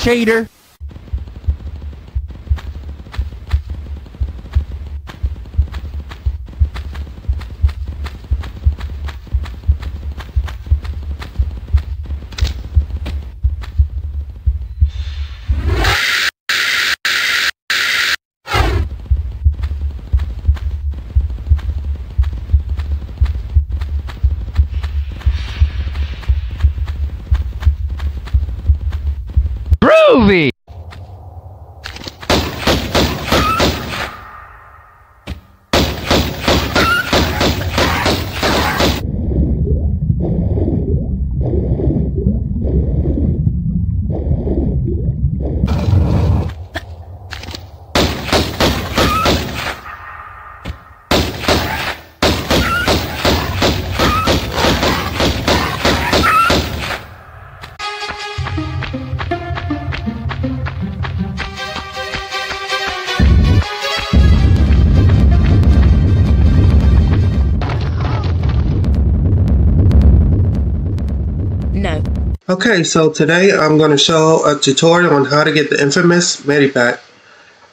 cheater. Groovy! Okay, so today I'm going to show a tutorial on how to get the infamous Medipack.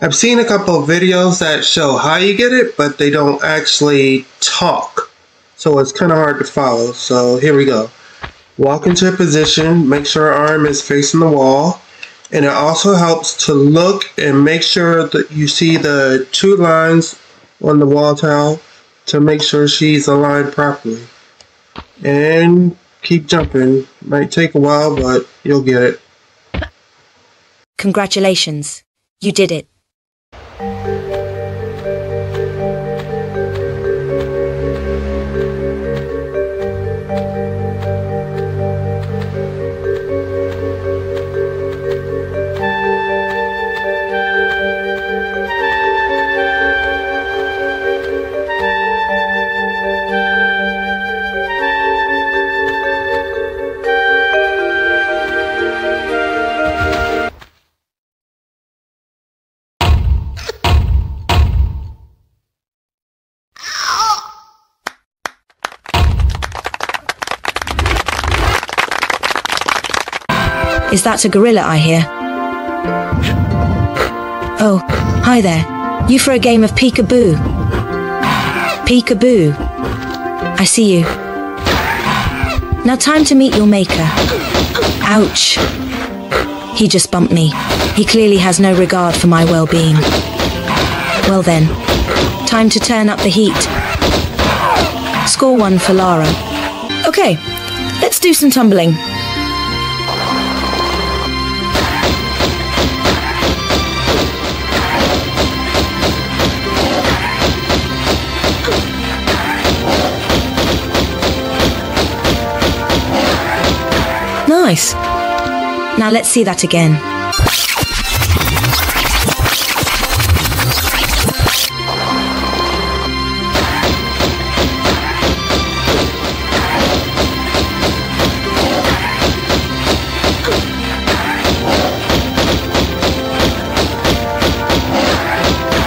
I've seen a couple of videos that show how you get it, but they don't actually talk. So it's kind of hard to follow. So here we go. Walk into a position, make sure our arm is facing the wall. And it also helps to look and make sure that you see the two lines on the wall tile to make sure she's aligned properly. And keep jumping. Might take a while, but you'll get it. Congratulations. You did it. Is that a gorilla I hear? Oh, hi there. You for a game of peekaboo? Peekaboo. I see you. Now time to meet your maker. Ouch. He just bumped me. He clearly has no regard for my well-being. Well then, time to turn up the heat. Score 1 for Lara. Okay, let's do some tumbling. Nice. Now let's see that again.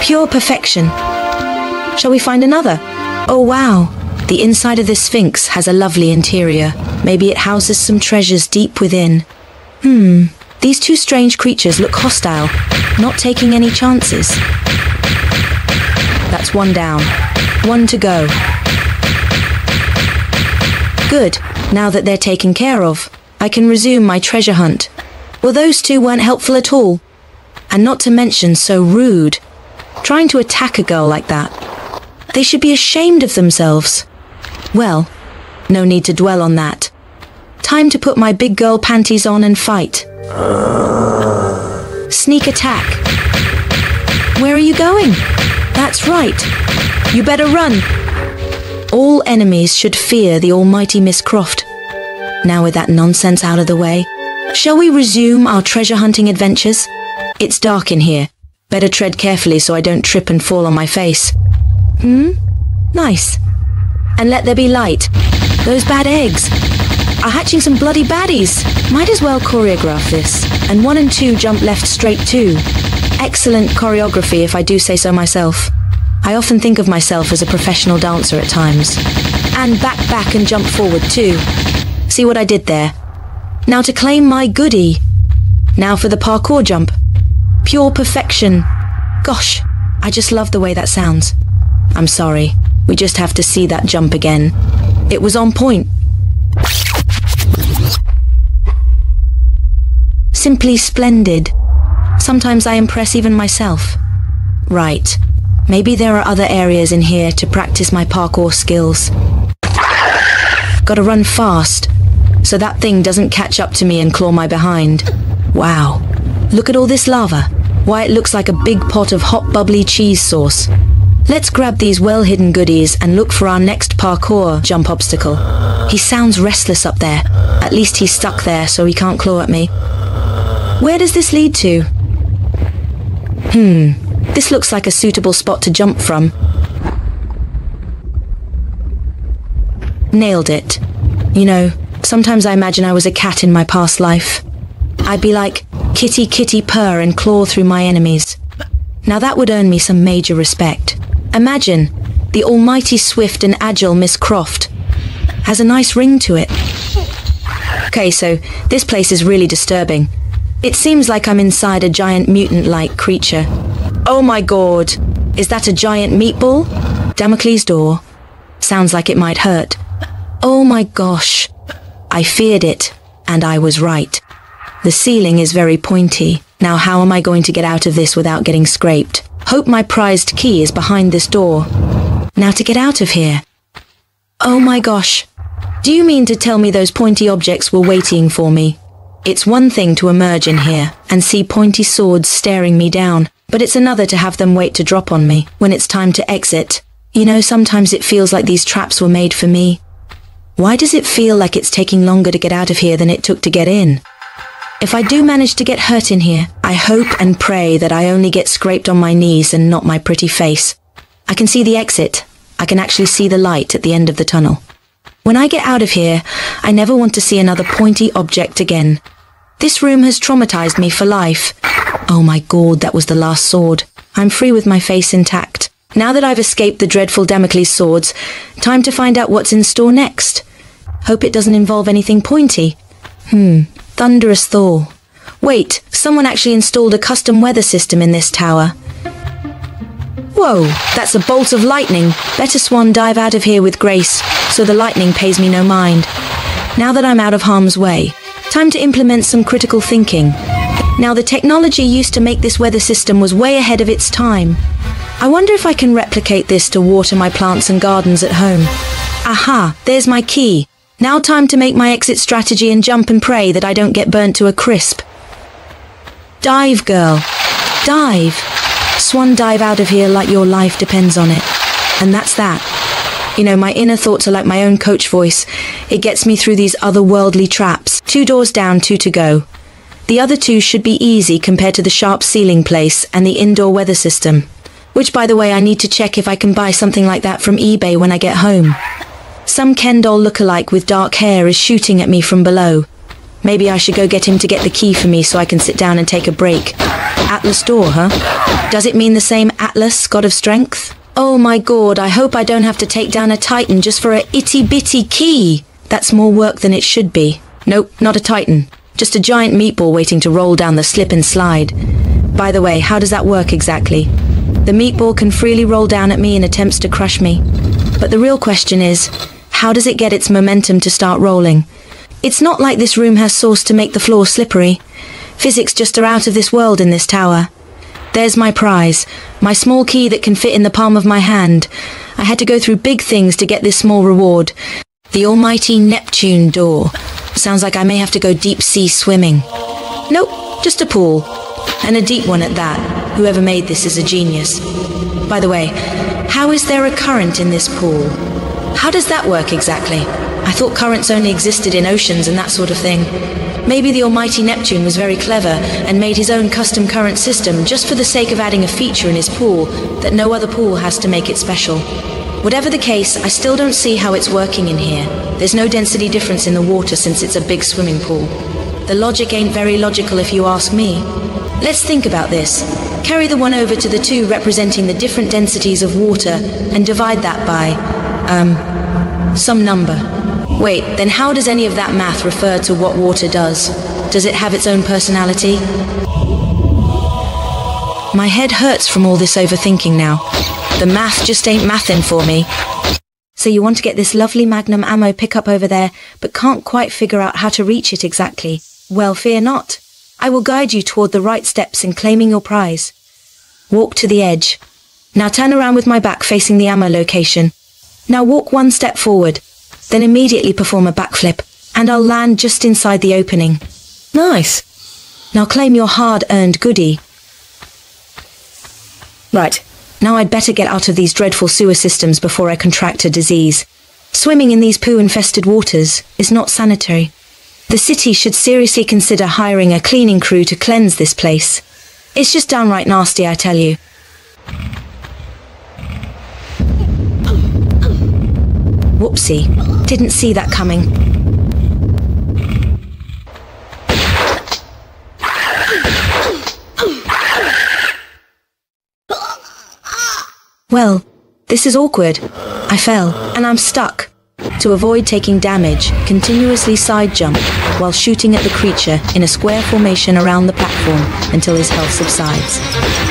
Pure perfection. Shall we find another? Oh wow. The inside of the Sphinx has a lovely interior. Maybe it houses some treasures deep within. These two strange creatures look hostile, not taking any chances. That's one down. One to go. Good. Now that they're taken care of, I can resume my treasure hunt. Well, those two weren't helpful at all. And not to mention so rude. Trying to attack a girl like that. They should be ashamed of themselves. Well, no need to dwell on that. Time to put my big girl panties on and fight. Sneak attack. Where are you going? That's right. You better run. All enemies should fear the almighty Miss Croft. Now with that nonsense out of the way, shall we resume our treasure hunting adventures? It's dark in here. Better tread carefully so I don't trip and fall on my face. Nice. And let there be light. Those bad eggs are hatching some bloody baddies. Might as well choreograph this. And 1 and 2 jump left straight too. Excellent choreography if I do say so myself. I often think of myself as a professional dancer at times. And back and jump forward too. See what I did there? Now to claim my goodie. Now for the parkour jump. Pure perfection. Gosh, I just love the way that sounds. I'm sorry, we just have to see that jump again. It was on point. Simply splendid. Sometimes I impress even myself. Right, maybe there are other areas in here to practice my parkour skills. Gotta run fast, so that thing doesn't catch up to me and claw my behind. Wow, look at all this lava. Why, it looks like a big pot of hot bubbly cheese sauce. Let's grab these well-hidden goodies and look for our next parkour jump obstacle. He sounds restless up there. At least he's stuck there so he can't claw at me. Where does this lead to? This looks like a suitable spot to jump from. Nailed it. You know, sometimes I imagine I was a cat in my past life. I'd be like, kitty kitty purr and claw through my enemies. Now that would earn me some major respect. Imagine, the almighty swift and agile Miss Croft. Has a nice ring to it. Okay, so this place is really disturbing. It seems like I'm inside a giant mutant-like creature. Oh my god, is that a giant meatball? Damocles door. Sounds like it might hurt. Oh my gosh, I feared it, and I was right. The ceiling is very pointy. Now how am I going to get out of this without getting scraped? Hope my prized key is behind this door. Now to get out of here. Oh my gosh, do you mean to tell me those pointy objects were waiting for me? It's one thing to emerge in here and see pointy swords staring me down, but it's another to have them wait to drop on me when it's time to exit. You know, sometimes it feels like these traps were made for me. Why does it feel like it's taking longer to get out of here than it took to get in? If I do manage to get hurt in here, I hope and pray that I only get scraped on my knees and not my pretty face. I can see the exit. I can actually see the light at the end of the tunnel. When I get out of here, I never want to see another pointy object again. This room has traumatized me for life. Oh my god, that was the last sword. I'm free with my face intact. Now that I've escaped the dreadful Damocles swords, time to find out what's in store next. Hope it doesn't involve anything pointy. Thunderous Thor. Wait, someone actually installed a custom weather system in this tower. Whoa, that's a bolt of lightning. Better swan dive out of here with grace, so the lightning pays me no mind. Now that I'm out of harm's way, time to implement some critical thinking. Now the technology used to make this weather system was way ahead of its time. I wonder if I can replicate this to water my plants and gardens at home. Aha, there's my key. Now time to make my exit strategy and jump and pray that I don't get burnt to a crisp. Dive, girl. Dive. Swan dive out of here like your life depends on it. And that's that. You know, my inner thoughts are like my own coach voice. It gets me through these otherworldly traps. 2 doors down, 2 to go. The other 2 should be easy compared to the sharp ceiling place and the indoor weather system. Which, by the way, I need to check if I can buy something like that from eBay when I get home. Some Ken doll lookalike with dark hair is shooting at me from below. Maybe I should go get him to get the key for me so I can sit down and take a break. Atlas door, huh? Does it mean the same Atlas, god of strength? Oh my god, I hope I don't have to take down a Titan just for a itty-bitty key. That's more work than it should be. Nope, not a Titan. Just a giant meatball waiting to roll down the slip and slide. By the way, how does that work exactly? The meatball can freely roll down at me in attempts to crush me. But the real question is, how does it get its momentum to start rolling? It's not like this room has sauce to make the floor slippery. Physics just are out of this world in this tower. There's my prize, my small key that can fit in the palm of my hand. I had to go through big things to get this small reward. The almighty Neptune door. Sounds like I may have to go deep sea swimming. Nope, just a pool. And a deep one at that. Whoever made this is a genius. By the way, how is there a current in this pool? How does that work exactly? I thought currents only existed in oceans and that sort of thing. Maybe the almighty Neptune was very clever and made his own custom current system just for the sake of adding a feature in his pool that no other pool has to make it special. Whatever the case, I still don't see how it's working in here. There's no density difference in the water since it's a big swimming pool. The logic ain't very logical if you ask me. Let's think about this. Carry the 1 over to the 2 representing the different densities of water and divide that by, some number. Wait, then how does any of that math refer to what water does? Does it have its own personality? My head hurts from all this overthinking now. The math just ain't mathin' for me. So you want to get this lovely Magnum ammo pickup over there, but can't quite figure out how to reach it exactly. Well, fear not. I will guide you toward the right steps in claiming your prize. Walk to the edge. Now turn around with my back facing the ammo location. Now walk one step forward, then immediately perform a backflip, and I'll land just inside the opening. Nice. Now claim your hard-earned goodie. Right, now I'd better get out of these dreadful sewer systems before I contract a disease. Swimming in these poo-infested waters is not sanitary. The city should seriously consider hiring a cleaning crew to cleanse this place. It's just downright nasty, I tell you. Whoopsie, didn't see that coming. Well, this is awkward. I fell, and I'm stuck. To avoid taking damage, continuously side jump while shooting at the creature in a square formation around the platform until his health subsides.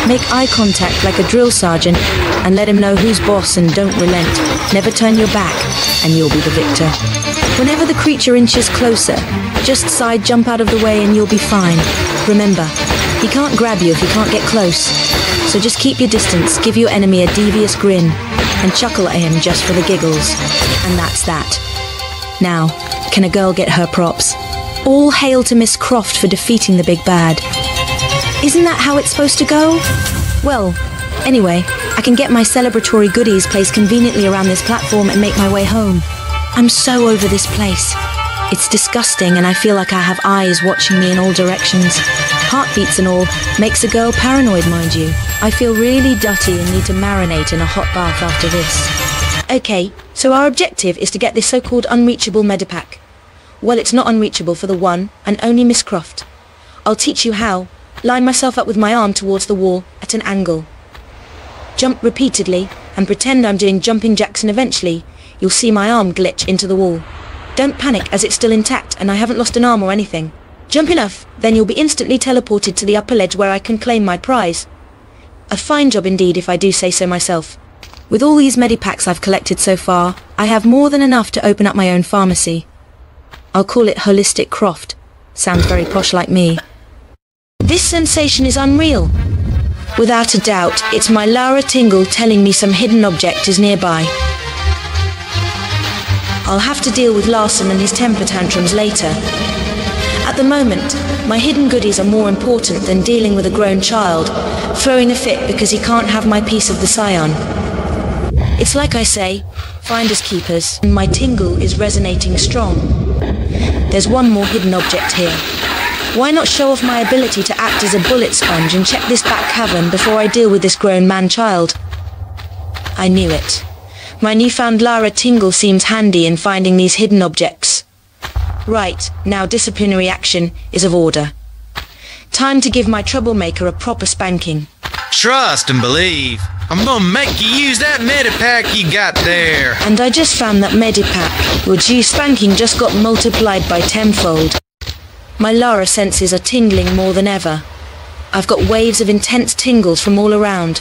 Make eye contact like a drill sergeant and let him know who's boss and don't relent. Never turn your back and you'll be the victor. Whenever the creature inches closer, just side jump out of the way and you'll be fine. Remember, he can't grab you if he can't get close. So just keep your distance, give your enemy a devious grin, and chuckle at him just for the giggles. And that's that. Now, can a girl get her props? All hail to Miss Croft for defeating the big bad. Isn't that how it's supposed to go? Well, anyway, I can get my celebratory goodies placed conveniently around this platform and make my way home. I'm so over this place. It's disgusting and I feel like I have eyes watching me in all directions. Heartbeats and all, makes a girl paranoid, mind you. I feel really dirty and need to marinate in a hot bath after this. Okay, so our objective is to get this so-called Unreachable Medipack. Well, it's not unreachable for the one and only Miss Croft. I'll teach you how. Line myself up with my arm towards the wall at an angle. Jump repeatedly and pretend I'm doing jumping jacks, and eventually you'll see my arm glitch into the wall. Don't panic as it's still intact and I haven't lost an arm or anything. Jump enough, then you'll be instantly teleported to the upper ledge where I can claim my prize. A fine job indeed, if I do say so myself. With all these medipacks I've collected so far, I have more than enough to open up my own pharmacy. I'll call it Holistic Croft. Sounds very posh like me. This sensation is unreal. Without a doubt, it's my Lara Tingle telling me some hidden object is nearby. I'll have to deal with Larson and his temper tantrums later. At the moment, my hidden goodies are more important than dealing with a grown child, throwing a fit because he can't have my piece of the scion. It's like I say, finders keepers, and my tingle is resonating strong. There's one more hidden object here. Why not show off my ability to act as a bullet sponge and check this back cavern before I deal with this grown man-child? I knew it. My newfound Lara Tingle seems handy in finding these hidden objects. Right, now disciplinary action is of order. Time to give my troublemaker a proper spanking. Trust and believe. I'm gonna make you use that Medipack you got there. And I just found that Medipack, your due spanking just got multiplied by tenfold. My Lara senses are tingling more than ever. I've got waves of intense tingles from all around.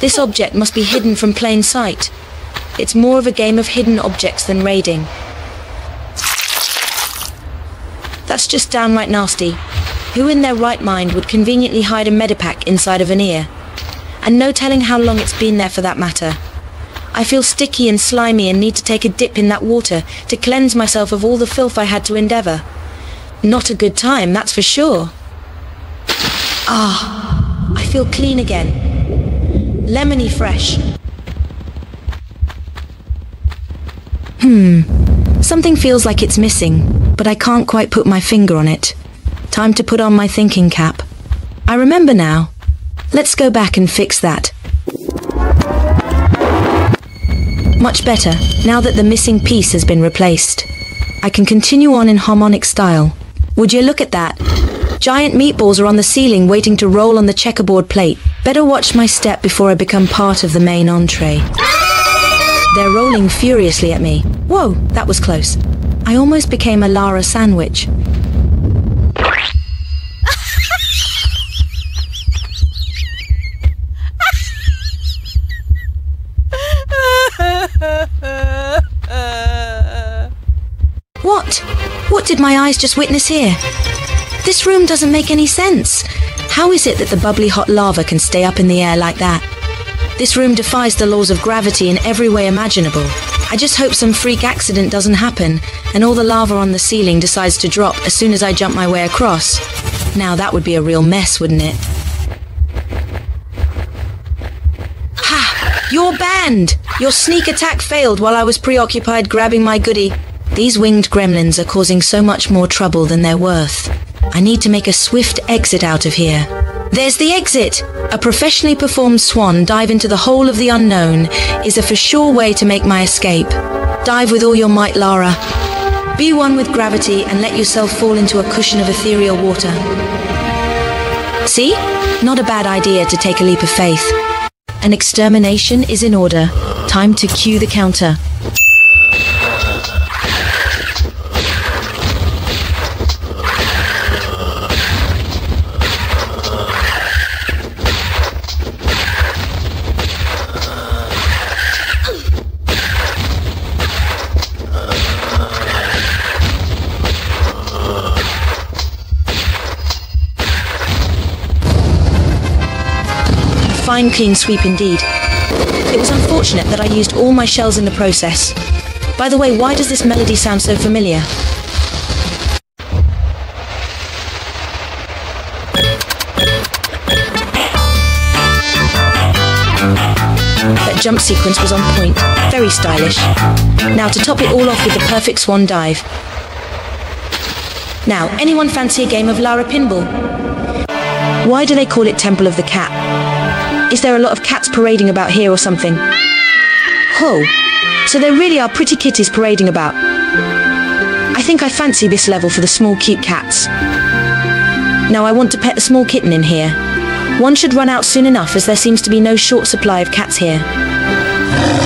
This object must be hidden from plain sight. It's more of a game of hidden objects than raiding. That's just downright nasty. Who in their right mind would conveniently hide a Medipack inside of an ear? And no telling how long it's been there for that matter. I feel sticky and slimy and need to take a dip in that water to cleanse myself of all the filth I had to endeavour. Not a good time, that's for sure. Ah, I feel clean again. Lemony fresh. Something feels like it's missing, but I can't quite put my finger on it. Time to put on my thinking cap. I remember now. Let's go back and fix that. Much better, now that the missing piece has been replaced. I can continue on in harmonic style. Would you look at that? Giant meatballs are on the ceiling waiting to roll on the checkerboard plate. Better watch my step before I become part of the main entree. They're rolling furiously at me. Whoa, that was close. I almost became a Lara sandwich. What? What did my eyes just witness here? This room doesn't make any sense. How is it that the bubbly hot lava can stay up in the air like that? This room defies the laws of gravity in every way imaginable. I just hope some freak accident doesn't happen and all the lava on the ceiling decides to drop as soon as I jump my way across. Now that would be a real mess, wouldn't it? Ha! You're banned! Your sneak attack failed while I was preoccupied grabbing my goodie. These winged gremlins are causing so much more trouble than they're worth. I need to make a swift exit out of here. There's the exit! A professionally performed swan dive into the hole of the unknown is a for sure way to make my escape. Dive with all your might, Lara. Be one with gravity and let yourself fall into a cushion of ethereal water. See? Not a bad idea to take a leap of faith. An extermination is in order. Time to cue the counter. Fine clean sweep indeed. It was unfortunate that I used all my shells in the process. By the way, why does this melody sound so familiar? That jump sequence was on point. Very stylish. Now to top it all off with the perfect swan dive. Now, anyone fancy a game of Lara Pinball? Why do they call it Temple of the Cat? Is there a lot of cats parading about here or something? Oh, so there really are pretty kitties parading about. I think I fancy this level for the small cute cats. Now I want to pet a small kitten in here. One should run out soon enough as there seems to be no short supply of cats here.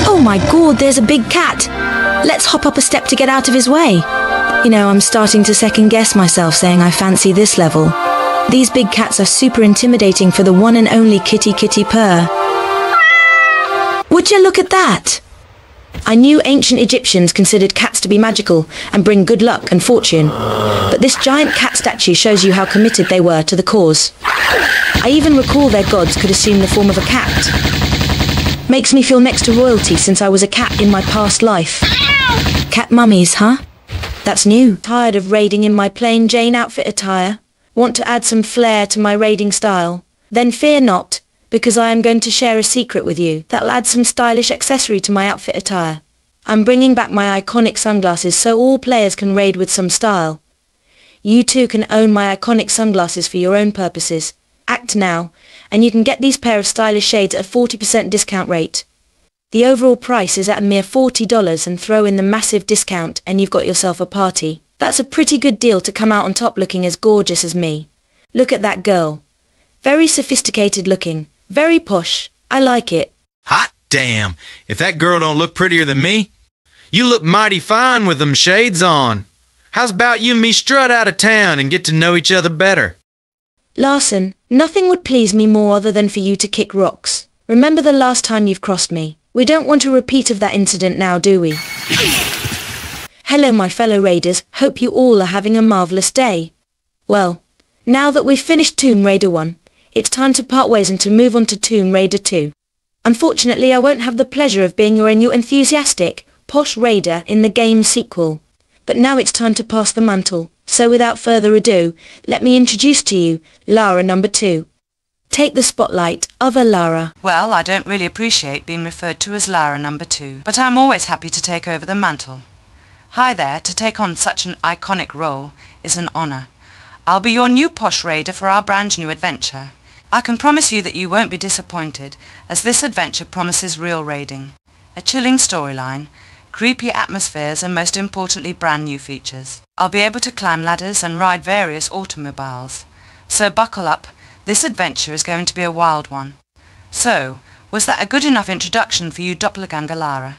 Oh my god, there's a big cat! Let's hop up a step to get out of his way. You know, I'm starting to second guess myself saying I fancy this level. These big cats are super intimidating for the one and only kitty purr. Would you look at that? I knew ancient Egyptians considered cats to be magical and bring good luck and fortune, but this giant cat statue shows you how committed they were to the cause. I even recall their gods could assume the form of a cat. Makes me feel next to royalty since I was a cat in my past life. Cat mummies, huh? That's new. Tired of raiding in my plain Jane outfit attire? Want to add some flair to my raiding style? Then fear not, because I am going to share a secret with you that'll add some stylish accessory to my outfit attire. I'm bringing back my iconic sunglasses so all players can raid with some style. You too can own my iconic sunglasses for your own purposes. Act now, and you can get these pair of stylish shades at a 40% discount rate. The overall price is at a mere $40 and throw in the massive discount and you've got yourself a party. That's a pretty good deal to come out on top looking as gorgeous as me. Look at that girl. Very sophisticated looking. Very posh. I like it. Hot damn! If that girl don't look prettier than me, you look mighty fine with them shades on. How's about you and me strut out of town and get to know each other better? Larson, nothing would please me more other than for you to kick rocks. Remember the last time you've crossed me. We don't want a repeat of that incident now, do we? Hello my fellow raiders, hope you all are having a marvellous day. Well, now that we've finished Tomb Raider 1, it's time to part ways and to move on to Tomb Raider 2. Unfortunately I won't have the pleasure of being your new enthusiastic, posh raider in the game's sequel. But now it's time to pass the mantle, so without further ado, let me introduce to you, Lara number 2. Take the spotlight, other Lara. Well, I don't really appreciate being referred to as Lara number 2, but I'm always happy to take over the mantle. Hi there, to take on such an iconic role is an honour. I'll be your new posh raider for our brand new adventure. I can promise you that you won't be disappointed, as this adventure promises real raiding. A chilling storyline, creepy atmospheres and most importantly brand new features. I'll be able to climb ladders and ride various automobiles. So buckle up, this adventure is going to be a wild one. So, was that a good enough introduction for you doppelganger Lara?